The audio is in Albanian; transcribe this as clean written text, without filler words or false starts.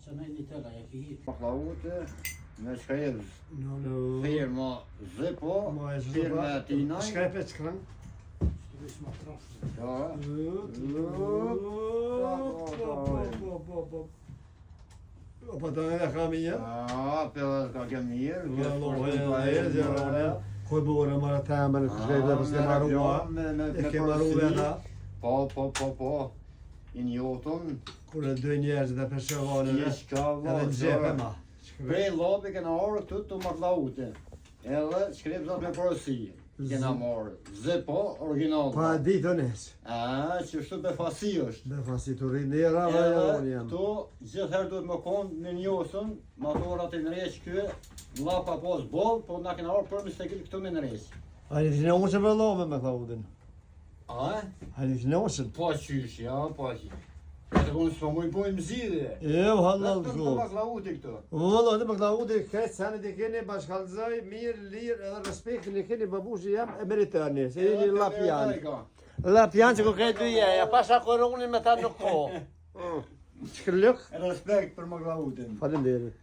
Që në një tëra e ki hitë. Maklaute me shkrevz. Firma Zipo, firma Tinaj. Shkrepet shkran. Shkëvish ma trafë. Po të në ka mirë? Pellet ka ke mirë. Koj bore marrë të emër në shkrepet për s'ke marrua. E ke marrua ata. Po. I njotën. Kur e dy njerëz dhe për shëvanë edhe në gjepe ma. Prej lopi kena orë këtu të maklaute. Edhe shkrepzat me porosi. Kena marrë. Zipo, original. Pa ditë nësë. Që shtu befasi është. Befasi të rinë në rava Edhe jonë jam. këtu gjithherë duhet më konë në njosën, motorat e nëreq kë, lapa pos boll, po na kena orë për mistekil këtu me nëreq. Hajde të nëusën për love me Klaudin. Hajde të nëusën. Po qysh, ja, po qysh. Të konë së pëmujnë pojnë mzidhe. Jo, halal Të shumë. maklauti këtu. Vëllo, të Klaudi, këtë sanit e keni bashkallëzaj, mirë, lirë, edhe respektin e keni babushi jam e meritani, se jeni lapjan. Lapjan që ku këtë dy ja pasha koronin me ta nuk ko. Shkërlëk? Respekt për maklautin. Faleminderit.